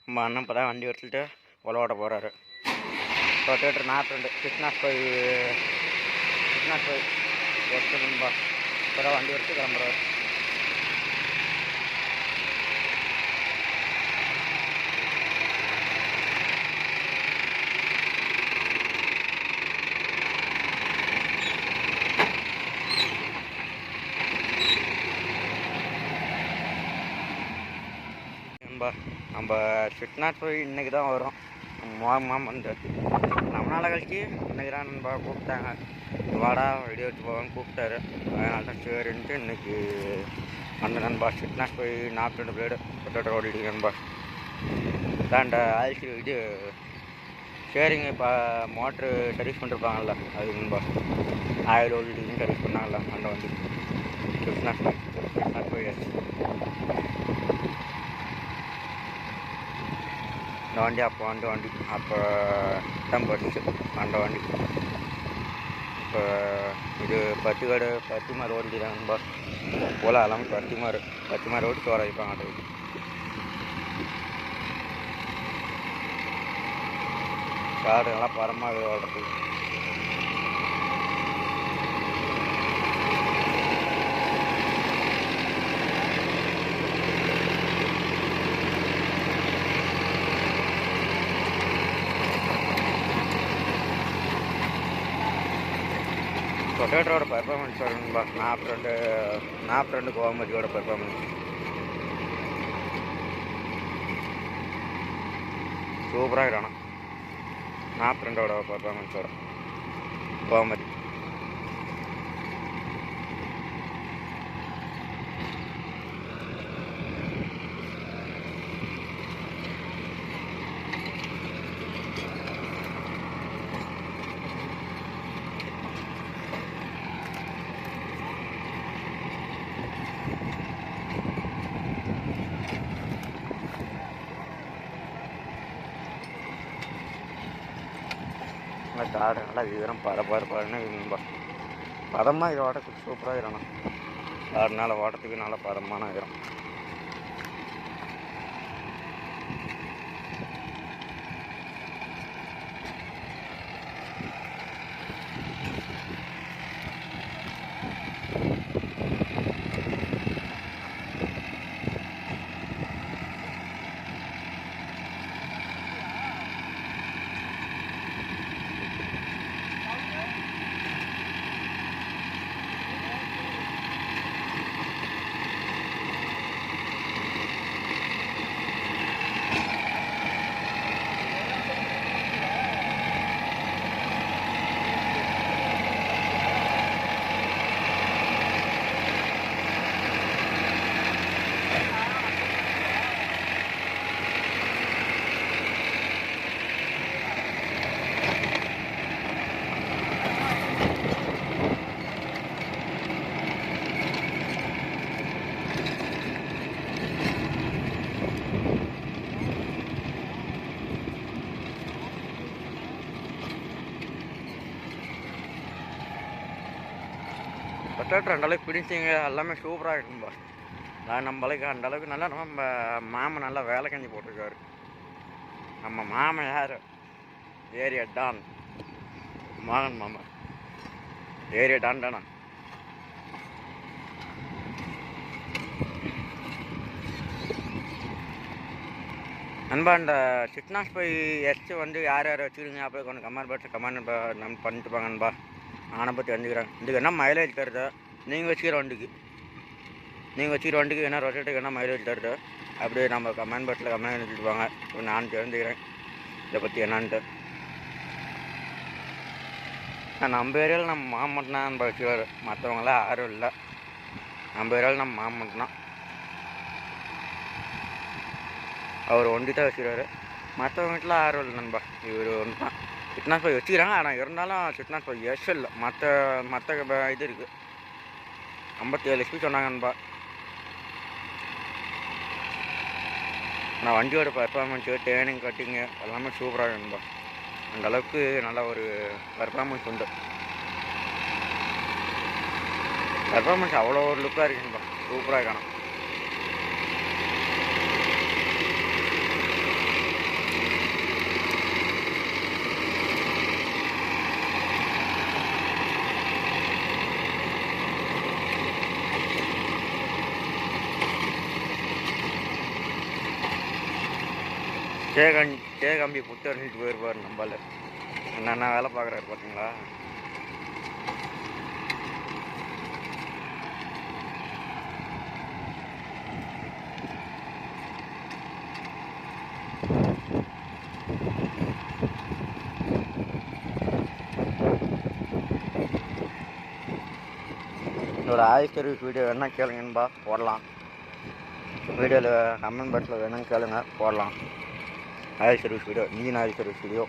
நம்ம அண்ணன் இப்போ தான் வண்டி எடுத்துகிட்டு உழவாட போகிறாரு. ரொட்டேட்டர் 42 கிருஷ்ணாஸ்பை எடுத்துருந்தா இப்போ தான் வண்டி எடுத்து கிளம்புறாரு. நம்ம ஸ்விஃப்ட் போய் இன்றைக்கி தான் வரும். மாமா வந்து ரொம்ப நாள் கழிச்சு இன்றைக்கி தான் நண்பா கூப்பிட்டாங்க, வாடா வீடியோ எடுத்து போவான்னு கூப்பிட்டாரு. அதனால தான் சரின்ட்டு இன்றைக்கி அந்த நண்பா ஸ்விஃப்ட் போய் 42 பிளேடு ரொட்டேட்டர் ஓடிட்டு நண்பா. தாண்ட ஆயிடுச்சு இது ஷேரிங் இப்போ மோட்ரு சர்வீஸ் பண்ணிருப்பாங்கல்ல அது நண்பா. ஆயில் ஓடிட்டு சர்வீஸ் பண்ணாங்கல்ல அந்த வண்டி ஸ்விஃப்ட் போய் அந்த வண்டி அப்போ தான் படிச்சு அந்த வண்டி. இப்போ இது பத்தி மாதிரி ஓடி தான் நண்பா. போல எல்லாமே பத்தி மாதிரி ஓடி தோற வைப்பாங்க. அது காடு நல்லா பரமாக ஓடுறது. ரொட்டேட்டரோட பெர்ஃபார்மன்ஸ் வரும்பா 42 கோவமதியோட பெர்ஃபார்மன்ஸ் சூப்பராக இருக்கணும். 42ஓட பெர்ஃபார்மன்ஸோட கோவமதி. காடு நல்லா வீரம் பரன்னு இருக்கும்பா. பதமாக இது ஓட்டத்துக்கு சூப்பராக இருக்கணும். காடுனால ஓட்டத்துக்கு நல்லா பதமான இடம். ரொட்டேட்டர் அந்தளவுக்கு ஃபினிஷிங்கு எல்லாமே சூப்பராக இருக்கும்பா. நம்மளுக்கு அந்தளவுக்கு நல்லா நம்ம மாமன் நல்லா வேலை செஞ்சு போட்டிருக்காரு. நம்ம மாமன் யார்? ஏரியா டான் மகன் மாமா. ஏரியா டான் தானா? நண்பா இந்த சிக்னாஸ்பை எஸ்ட்டு வந்து யார் வச்சுருங்க அப்போ கொஞ்சம் கமெண்ட் நம்ம பண்ணிட்டுப்பாங்க நண்பா. நானை பற்றி தெரிஞ்சுக்கிறேன். இதுக்கு என்ன மைலேஜ் தருது? நீங்கள் வச்சுக்கிற வண்டிக்கு என்ன ரொட்டேட்டுக்கு என்ன மைலேஜ் தருது அப்படியே நம்ம கமெண்ட் பாக்ஸில் கமெண்ட் எழுதிட்டுவாங்க. நான் தெரிஞ்சுக்கிறேன் இதை பற்றி என்னான்ட்டு. நம்ம ஏரியாவில் நம்ம மாமட்னா நம்ம வச்சுருவார், மற்றவங்களாம் யாரும் இல்லை. நம்ம ஏரியாவில் நம்ம மாமட்னா அவர் ஒண்டி தான் வச்சுருவார். மற்றவங்க வீட்டில் யாரும் இல்லை நண்பா. இவர் ஒன்று தான் சிக்னாஸ்பை வச்சுக்கிறாங்க. ஆனால் இருந்தாலும் சிக்னாஸ்பை எஸ் இல்லை. மற்ற இது இருக்குது. 57 HP சொன்னாங்க நண்பா. ஆனால் வண்டியோட பர்ஃபார்மன்ஸு டேர்னிங் கட்டிங்கு எல்லாமே சூப்பராக நண்பா. அந்தளவுக்கு நல்ல ஒரு பர்ஃபார்மன்ஸ் உண்டு. பர்ஃபார்மன்ஸ் அவ்வளோ ஒரு லுக்காக இருக்குங்கப்பா. சூப்பராக இருக்கணும். கே கம்பி புட்டு எறிஞ்சிட்டு போயிருப்பார் நம்மள. என்னென்ன வேலை பார்க்குறாரு பார்த்தீங்களா? ஒரு ஆயில் சர்வீஸ் வீடியோ வேணால் கேளுங்கன்பா, போடலாம். வீடியோவில் கமெண்ட் பாக்ஸில் வேணும்னு கேளுங்க, போடலாம். Oil service video, engine oil service video.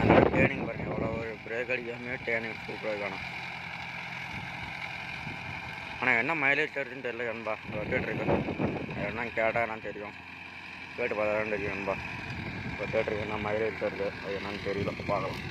அந்த டேர்னிங் பாருங்கள், எவ்வளோ ஒரு பிரேக் அடிக்காமே டேர்னிங் சூப்பராக காணும். ஆனால் என்ன மைலேஜ் தருதுன்னு தெரியல நண்பா. கேட்டுருக்கேன், என்ன கேட்டால் என்னன்னு தெரியும். கேட்டு பார்த்தா தான் தெரியும் நண்பா. இப்போ கேட்டுருக்கு என்ன மைலேஜ் தருது, அது என்னன்னு தெரியல, பார்க்கலாம்.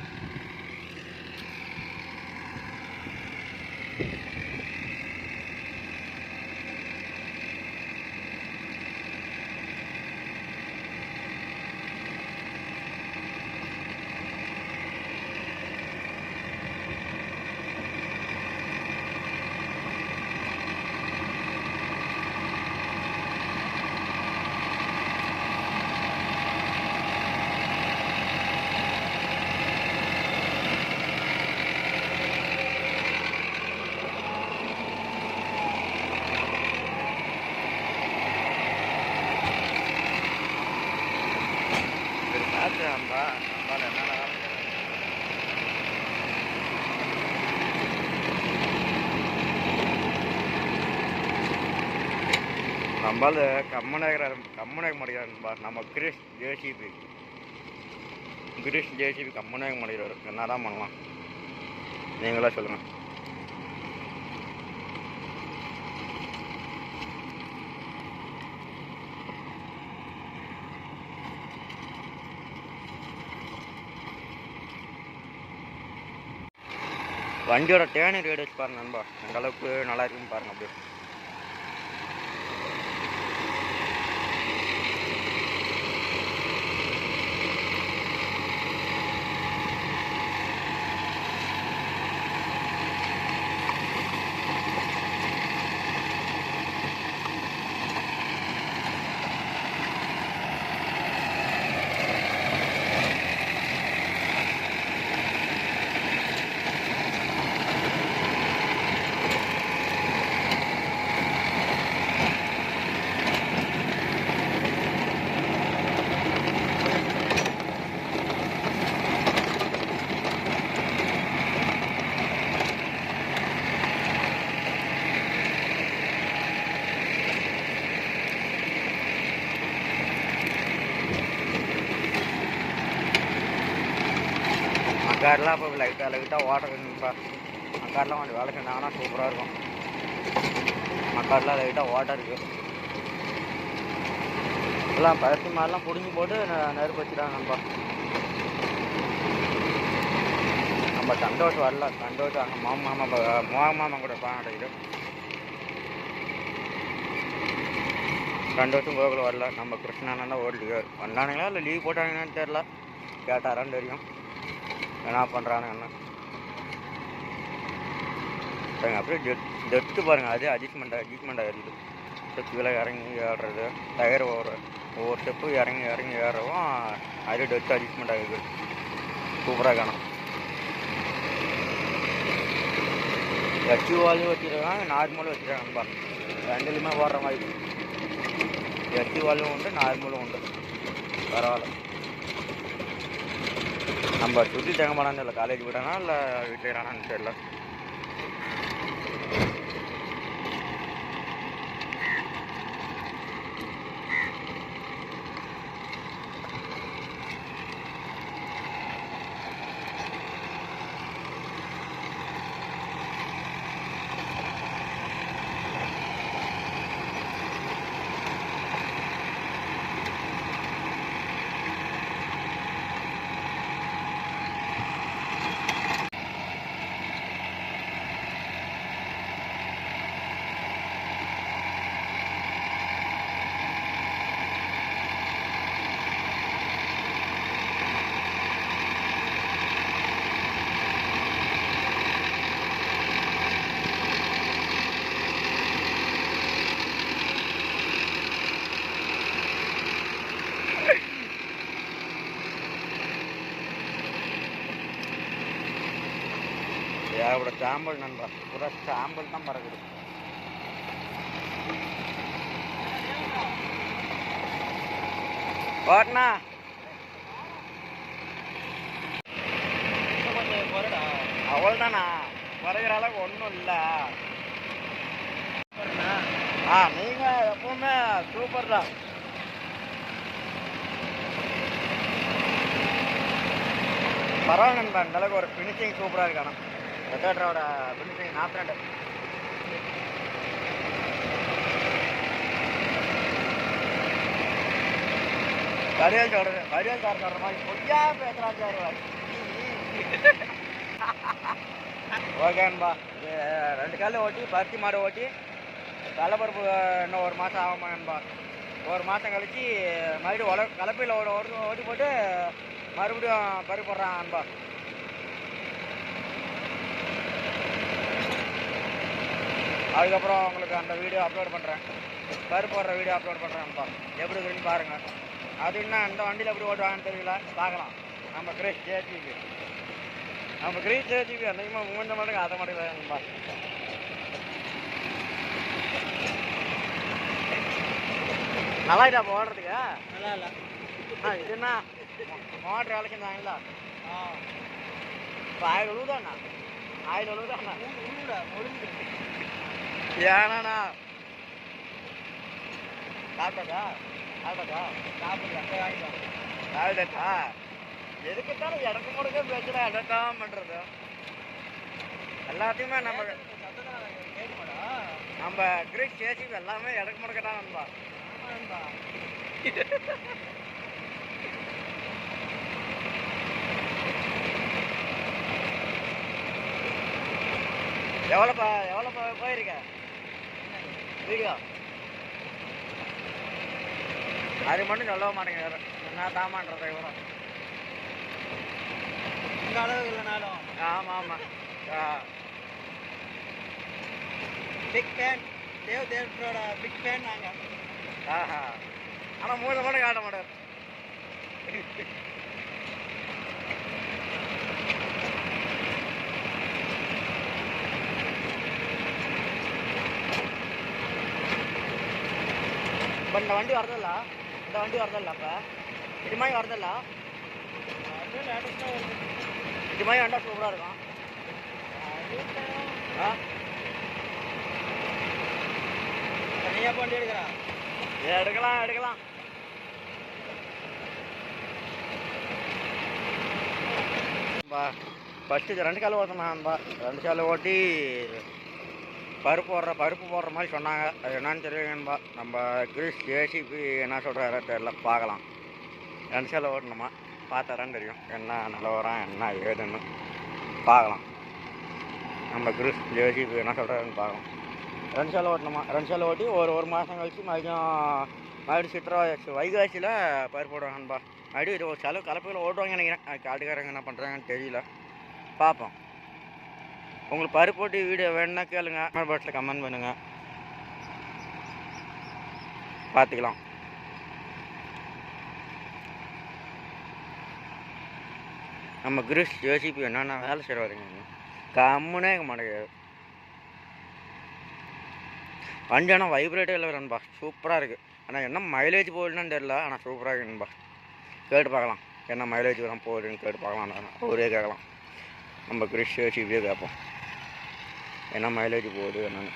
நம்மளால கம்மனாக மாட்டேங்கிறாருப்பா. நம்ம கிரிஷ் ஜேசிபி கம்மனாக மாட்டேங்கிறாரு. என்ன தான் பண்ணலாம், நீங்களா சொல்லுங்கள். வண்டியோட டேர்னிங் ரேடியஸ் பாருங்க நண்பா, அந்த அளவுக்கு நல்லா இருக்குன்னு பாருங்க. அப்படியே மக்காரெலாம் இப்போ லைட்டாக ஓட்டருங்கப்பா. மக்காரெலாம் கொஞ்சம் வேலை செஞ்சாங்கன்னா சூப்பராக இருக்கும். மக்காரெலாம் லைட்டாக ஓட்டம் இருக்குது. எல்லாம் பருத்தி மாதிரிலாம் பிடிஞ்சி போட்டு நெருப்பு வச்சுட்டாங்கப்பா. நம்ம சந்தோஷம் வரல, சந்தோஷம் அங்கே மாமா கூட பாண்டிது. சந்தோஷம் கோகுல வரல. நம்ம கிருஷ்ணானா தான் ஓடிட்டு வந்தானுங்களா இல்லை லீவ் போட்டானுங்கன்னு தெரில. கேட்டாரான்னு தெரியும் என்ன பண்ணுறானுங்கன்னு. அப்படியே டெத்து பாருங்கள், அதே அட்ஜஸ்ட்மெண்ட் ஆகிடுது. ஸ்டெப்பில் இறங்கி ஏறுறது, டயர் ஒவ்வொரு ஸ்டெப்பு இறங்கி ஏறவும் அதே டெத்து அட்ஜஸ்ட்மெண்ட் ஆகிடுது. சூப்பராக காணும். எச்யூவாலையும் வச்சுருக்காங்க, நார்மலும் வச்சுருக்காங்கப்பா. ரெண்டுலையுமே ஓடுற மாதிரி. எச்யூவாலும் உண்டு, நார்மலும் உண்டு. பரவாயில்ல. நம்ம சுற்றி தேங்க மாட்டான்னு தெரியல, காலேஜ் போயிட்டானா இல்லை வீட்டில் இறானான்னு தெரியல. ஏகப்பட சாம்பல் நண்பா, பூரா சாம்பல் தான் பறக்குது. ஓட்டனா அவ்வளோதானா, குறைகிற அளவுக்கு ஒன்றும் இல்லை. நீங்கள் எப்பவுமே சூப்பர் தான். பரவாயில்ல நண்பா, அந்த அளவுக்கு ஒரு ஃபினிஷிங் சூப்பராக இருக்கானா. ரெட்டோட ஃபினிஷிங் 42. கரியல் சொல்றது, கரியல் சார் சொல்கிற மாதிரி பொய்யா பேசுகிறான் சார். ஓகே நண்பா, இது 2 காலில் ஓட்டி பருத்தி மாடு ஓட்டி கலப்பருப்பு இன்னும் 1 மாதம் ஆகுமா நண்பா. 1 மாதம் கழிச்சு மறுபடியும் கலப்பையில் ஓட்டி போட்டு மறுபடியும் பருப்பு போடுறான் நண்பா. அதுக்கப்புறம் உங்களுக்கு அந்த வீடியோ அப்லோட் பண்ணுறேன், பருப்பு போடுற வீடியோ அப்லோட் பண்ணுறேன் நண்பா. எப்படி இருக்குன்னு பாருங்கள். அது இன்னும் அந்த வண்டியில் எப்படி ஓட்டுவாங்கன்னு தெரியல, பார்க்கலாம். நம்ம கிரீஸ் ஜேசிபி அன்றைக்குமா மூஞ்ச மாட்டுக்கு அதை மட்டும் நண்பா. நல்லா இதா போடுறதுக்கு நல்லா இல்லை. இது என்ன மோட்ரு வேலை செஞ்சாங்களா? இப்போ ஆயில் உழுவுதாண்ணா, ஆயில் உழுவுதாண்ணா, ஏண்ணா சாப்பிட்டாக்கா சாப்பிட்டாக்கா எதுக்குத்தானே இடக்கு முடுக்க பேசுகிறேன். இடக்காம பண்ணுறது எல்லாத்தையுமே நம்ம கிரீஸ் ஜேசிபி எல்லாமே இடக்கு முடுக்க தான் நண்பா. எவ்வளோப்பா போயிருக்க வீடியோ? அது மட்டும் சொல்ல மாட்டேங்க, என்ன தாமான்றதை இவ்வளோ இந்த அளவு இல்லைனாலும். ஆமாம் பிக் ஃபேன், தேவ்ரோட பிக் ஃபேன் நாங்கள். ஆனால் மூணு மட்டும் காட்ட மாட்டார். இப்போ இந்த வண்டி வரதில்ல, அப்போ இது மாதிரி வரதில்ல. இது மாதிரி வந்தால் சூப்பராக இருக்கும். தனியாக வண்டி எடுக்கலாம். ஃபஸ்ட்டு இது 2 கால் ஓட்டினான்பா. 2 கால் ஓட்டி பருப்பு போடுற மாதிரி சொன்னாங்க. அது என்னன்னு தெரியுங்கன்பா. நம்ம கிரீஸ் ஜேசிபி என்ன சொல்கிறாரோ தெரியல, பார்க்கலாம். 2 கால் ஓட்டணுமா, பார்த்தாரான்னு தெரியும் என்ன நிலவரம் என்ன ஏதுன்னு பார்க்கலாம். நம்ம கிரீஸ் ஜேசிபி என்ன சொல்கிறாருன்னு பார்க்கலாம். 2 கால் ஓட்டணுமா, 2 கால் ஓட்டி ஒரு மாதம் கழிச்சு மறுபடியும் சித்திரை வைகாசியில் பருப்பு போடுவாங்கன்பா. மறுபடியும் இது ஒரு செலவு கலப்பையில் ஓட்டுவாங்க நினைக்கிறேன். அது காட்டுக்காரங்க என்ன பண்ணுறாங்கன்னு தெரியல, பார்ப்போம். உங்களுக்கு பருப்பு போட்டு வீடியோ வேணுன்னா கேளுங்க, கமெண்ட் பாக்ஸில் கமெண்ட் பண்ணுங்கள், பார்த்துக்கலாம். நம்ம கிரீஸ் ஜேசிபி என்னென்ன வேலை செய்வாருங்க, கம்முனே இருக்க மாட்டேங்குது. வண்டி ஆனால் வைப்ரேட்டே இல்லை நண்பா, சூப்பராக இருக்குது. ஆனால் என்ன மைலேஜ் போகுதுன்னு தெரியல, ஆனால் சூப்பராக இருக்குது நண்பா. கேட்டு பார்க்கலாம், என்ன மைலேஜ் தான் போகுதுன்னு கேட்டு பார்க்கலாம். அவரே கேட்கலாம், நம்ம கிரீஸ் ஜேசிபியே கேட்போம் என்ன மைலேஜ் போகுது என்னன்னு.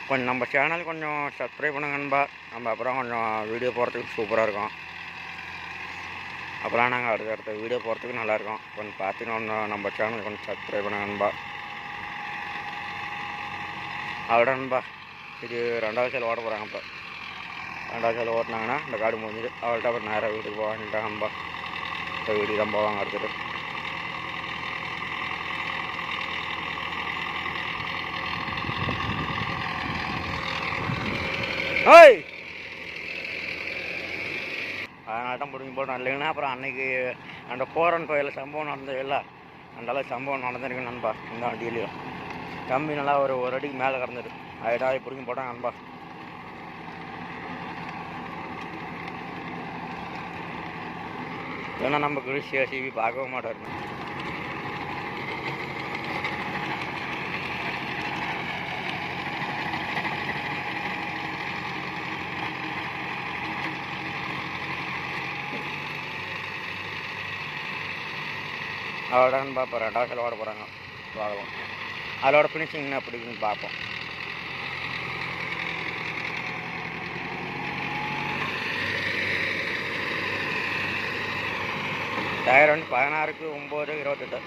கொஞ்சம் நம்ம சேனல் கொஞ்சம் சப்ஸ்கிரைப் பண்ணுங்க நண்பா. நம்ம அப்புறம் கொஞ்சம் வீடியோ போகிறதுக்கு சூப்பராக இருக்கும். அப்புறம் நாங்கள் அடுத்த வீடியோ போகிறதுக்கு நல்லாயிருக்கும். கொஞ்சம் பார்த்தீங்கன்னா நம்ம சேனல் கொஞ்சம் சப்ஸ்கிரைப் பண்ணுங்க நண்பா. அவ்வளோ நண்பா, இது 2வது சேல் ஓட்ட போகிறாங்க. இப்போ 2வது சேல் ஓட்டினாங்கன்னா இந்த காடு முடிஞ்சுது. அவள்கிட்ட அப்புறம் நேராக வீட்டுக்கு போவான்ட்டாங்க நண்பா. இந்த வீட்டுக்கு தான் போவாங்க அடுத்துட்டு. ஓய் அதனால தான் பிடிங்கி போட்டோம் இல்லைங்கன்னா அப்புறம் அன்னைக்கு அந்த போரன் கோயிலில் சம்பவம் நடந்தது இல்லை, அந்தளவுக்கு சம்பவம் நடந்திருக்கு நண்பா. இந்த வண்டியிலையும் கம்பி நல்லா ஒரு அடிக்கு மேலே கிடந்தது, அதுதான் பிடிங்கி போட்டாங்க நண்பா. ஏன்னா நம்ம கிருஷியா சிவி பார்க்கவும் மாட்டாருங்க. அதோட பார்ப்போம் 2வது செலவோட போகிறாங்க பார்க்கலாம். அதோட ஃபினிஷிங் என்ன பிடிக்குன்னு பார்ப்போம். டயர் வந்து 16க்கு 9 28,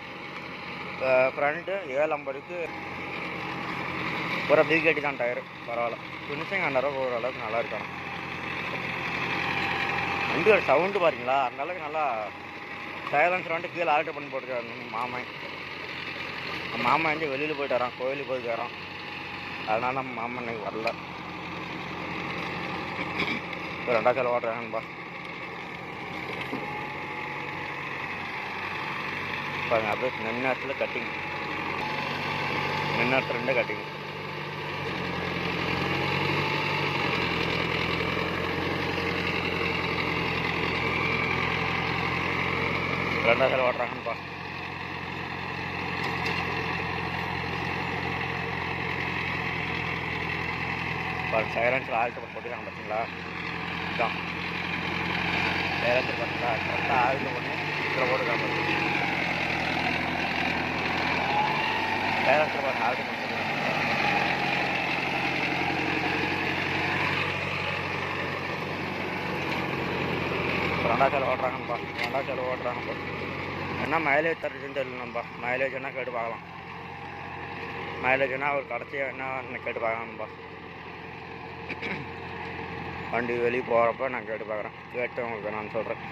ஃப்ரண்ட்டு 750க்கு ஒரு பிக் கட்டி தான் டயரு. பரவாயில்ல, ஃபினிஷிங் அந்தளவுக்கு ஓரளவுக்கு நல்லா இருக்கணும். வண்டி ஒரு சவுண்டு பாருங்களா, அந்தளவுக்கு நல்லா சைலன்சர் வந்துட்டு கீழே ஆல்ட்ரு பண்ணி போட்டுருக்காரு மாமா வந்து வெளியில் போயிட்டு வரான், கோயிலுக்கு போயிட்டு வரான். அதனால நம்ம மாமா இன்னைக்கு வரல. இப்போ 2வது செலவு ஓட்டுறாங்கப்பா. பாருங்க, அப்படியே நின்னத்தில் கட்டிங், நின்னத்தில் 2 கட்டிங். ரெண்டாவது ஓட்டுறாங்கப்பா. சைலன்ஸில் ஆல்ட்டு போட்டுருக்காங்க பார்த்தீங்களா, இதுதான் சைலன்ஸர் பார்த்தீங்களா, கரெக்டாக ஆல்ட்டு பண்ணி இதில் போட்டுருக்காங்க. சைலன்ஸர் பார்த்து ஆல்ட்டு பண்ணி ஓட்டுறாங்கப்பா. 2வது ஓட்டுறாங்கப்பா. என்ன மைலேஜ் தருதுன்னு தெரியலப்பா. மைலேஜ் என்ன கேட்டு பார்க்கலாம். மைலேஜ் என்ன ஒரு கடைசியாக என்ன கேட்டு பார்க்கலாம்ப்பா. வண்டி வெளியே போகிறப்ப நான் கேட்டு பார்க்குறேன். கேட்டு உங்களுக்கு நான் சொல்கிறேன்.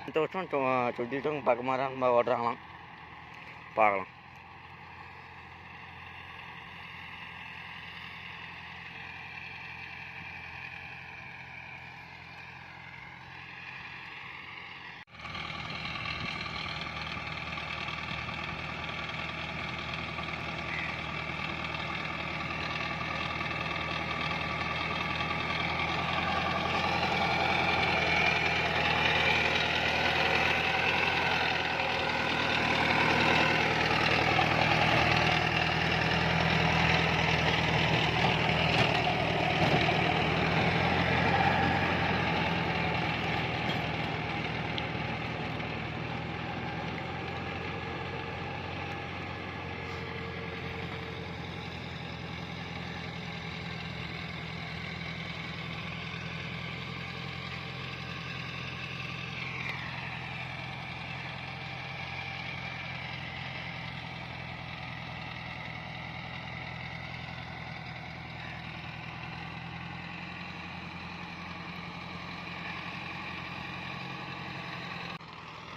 இந்த வருஷம் சுற்றிட்டும் பக்கமாக தான் நம்ம ஓட்டுறாங்களாம், பார்க்கலாம்.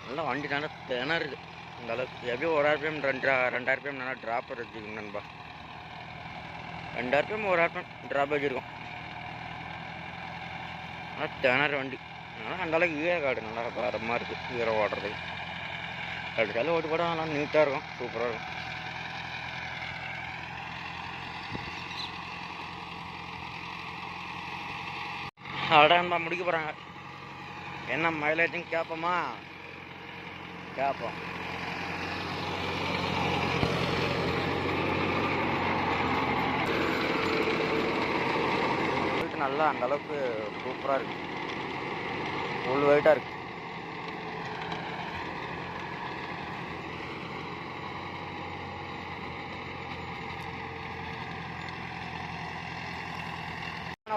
நல்லா வண்டி நல்லா திணறுது. இந்த அளவுக்கு எப்படியும் 1 RPM 2 RPM நல்லா ட்ராப் வச்சுருக்குங்க நண்பா. 2 RPM 1 RPM ட்ராப் வச்சுருக்கோம். நல்லா திணறு வண்டி. ஆனால் அந்தளவுக்கு ஈர காடு நல்லா வரமாக இருக்குது. ஈரம் ஓட்டுறதுக்கு அடுத்தாலும் ஓட்டு போட நல்லா நீட்டாக இருக்கும், சூப்பராக இருக்கும். அவ்வளோதான் முடிக்க போகிறாங்க. என்ன மைலேஜும் கேட்போமா, கேட்போம். நல்லா அந்தளவுக்கு சூப்பராக இருக்குது, ஃபுல் வெயிட்டாக இருக்குது.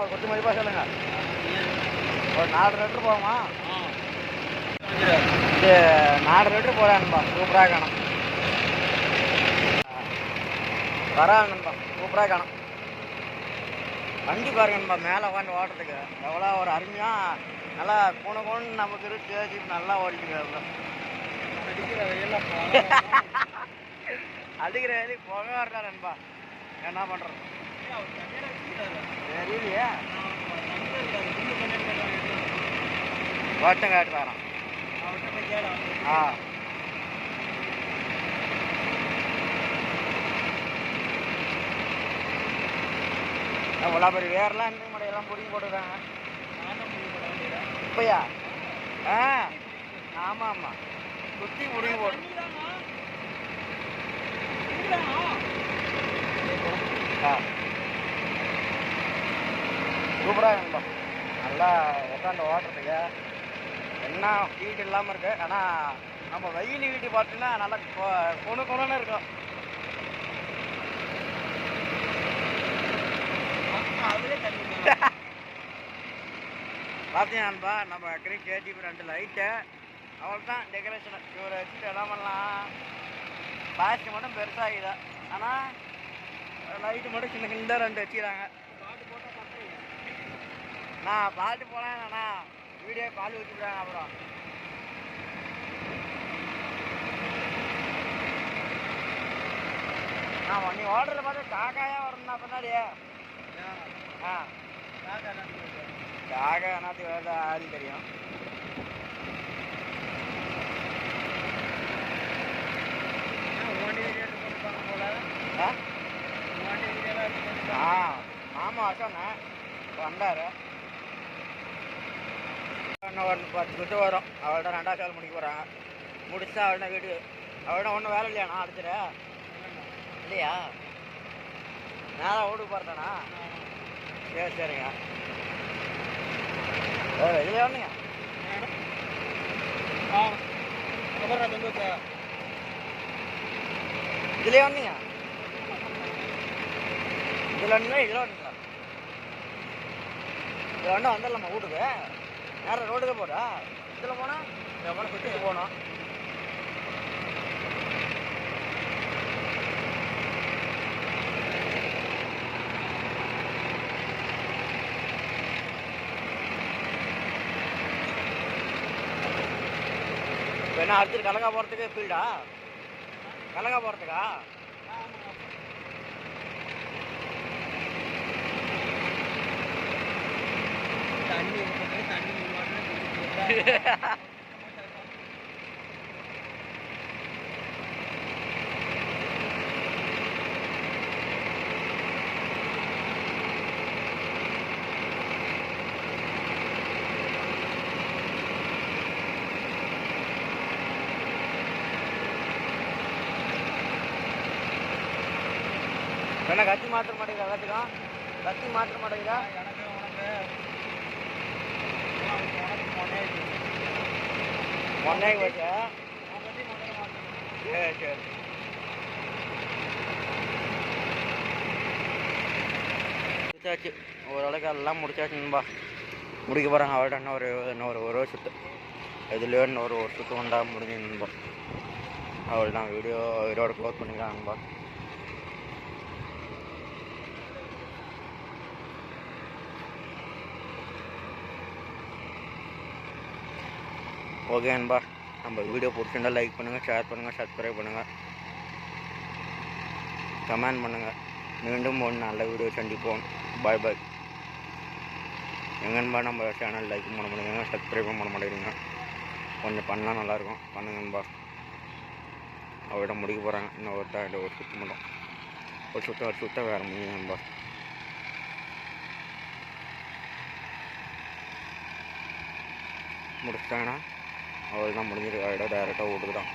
ஒரு 10 மதிப்பாக சொல்லுங்க. ஒரு 4 லிட்டர் போகுமா? இது 4 லிட்டர் போகிறான்பா. சூப்பராக காணும், பரவாயில்லன்பா, சூப்பராக காணும். வண்டி பாருங்கன்பா, மேலே உட்காந்து ஓட்டுறதுக்கு எவ்வளோ ஒரு அருமையாக நல்லா கூணு நமக்கு இருக்கு. நல்லா ஓடிக்குது. அடிக்கிற வேலி புகை வரல நண்பா, என்ன பண்ணுறது தெரியலையே. ஓட்டம் காட்டு வரோம். அவ்வளோ பெரிய வேர்லாம் இந்த மடையெல்லாம் பிடிங்கி போட்டுருக்காங்க இப்பையா ஆமாம் ஆமாம் சுற்றி பிடிங்கி போட்டு சூப்பராக இருக்குப்பா நல்லா உட்காந்து ஓட்டுறதுக்கு என்ன ஹீட் இல்லாமல் இருக்கு. ஆனால் நம்ம வெயில் ஹீட்டு பார்த்தீங்கன்னா நல்லா கொணுன்னு இருக்கும். பார்த்தீங்கன்னாப்பா நம்ம கேஜிபி 2 லைட்டு அவள் தான் டெக்கரேஷன் இவரை வச்சுட்டு என்ன பண்ணலாம். பாஸ்ட் மட்டும் பெருசாகுதா, ஆனால் லைட்டு மட்டும் சின்ன சின்ன 2 வச்சுக்கிறாங்க. நான் பாட்டு போனேன் அண்ணா வீடியோ கால் வச்சுக்கிறாங்க. அப்புறம் நான் நீ ஓடுறத பார்த்து காக்காயாக வரணும்னா பின்னாடியே காக்கா என்னத்துக்கு வேறு ஆதி தெரியும். ஆமாம் அக்கண்ணா வந்தார். இன்னும் ஒரு 10 கிட்ட வரும். அவள்கிட்ட 2வது கால் முடிக்க போகிறாங்க. முடிச்சா அவள்கிட்ட வீடு அவள்கிட்ட ஒன்றும் வேலை இல்லையாண்ணா அடிச்சிட இல்லையா? நேராக ஓடு போகிறதாண்ணா? சரி சரிங்க. இதில் ஒன்றுங்க இதுலேயே ஒன்றுங்க இதில் ஒன்றுங்களா இதில் ஒன்றுங்களா? இது ஒன்றும் வந்துடலாமா வீட்டுக்கு? நேரம் ரோடுக்கு போடா. இதில் போனால் இதில் போனால் சுற்றிட்டு போகணும். இப்போ என்ன அடுத்து கலங்கா போகிறதுக்கு ஃபீல்டா? கலங்கா போகிறதுக்கா? தண்ணி என்ன கத்தி மாற்ற மாட்டேங்குதா? எல்லாத்துக்கும் கத்தி மாற்ற மாட்டேங்குதா? எனக்கு உனக்கு போச்சா? சரி சரி. முடிச்சாச்சு, ஓரளவுக்கு எல்லாம் முடிச்சாச்சுன்பா. முடிக்க போகிறாங்க. அவள்கிட்ட இன்னொரு ஒரு சுற்று இதுலேயே இன்னொரு சுற்று உண்டா முடிஞ்சுன்பா. அவள் தான் வீடியோ இதோட க்ளோஸ் பண்ணிக்கிறாங்கப்பா. ஓகே அன்பா, நம்ம வீடியோ பிடிச்சிருந்தா லைக் பண்ணுங்கள், ஷேர் பண்ணுங்கள், சப்ஸ்கிரைப் பண்ணுங்கள், கமெண்ட் பண்ணுங்கள். மீண்டும் ஒரு நல்ல வீடியோ சந்திப்போம். பாய் பாய். எங்கன்பா நம்ம சேனல் லைக் பண்ண மாட்டேங்க, சப்ஸ்கிரைபும் பண்ண மாட்டேங்கிறீங்க. கொஞ்சம் பண்ணால் நல்லாயிருக்கும், பண்ணுங்கன்பா. அவர்கிட்ட முடிக்க போகிறாங்க. இன்னும் ஒரு சுற்று மட்டும் ஒரு சுற்ற வேறு முடியுங்கன்பா. முடிச்சிட்டாங்கன்னா அவள் தான் முடிஞ்சிருக்கு. அவட டேரெக்டாக ஓட்டுக்குதான்.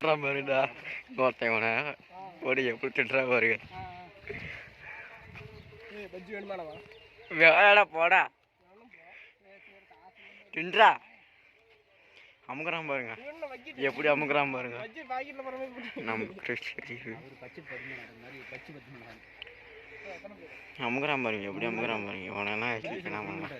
பாருடா ஒருத்தவனை ஓடி எப்படி திட்டுறா பாருங்க. வேடா போடா தின்றா அமுக்குறான் பாருங்க, எப்படி அமுக்குறான் பாருங்க. அமுக்குறான் பாருங்க, எப்படி அமுக்குறான் பாருங்க. இவனெல்லாம் என்ன பண்ணலாம்.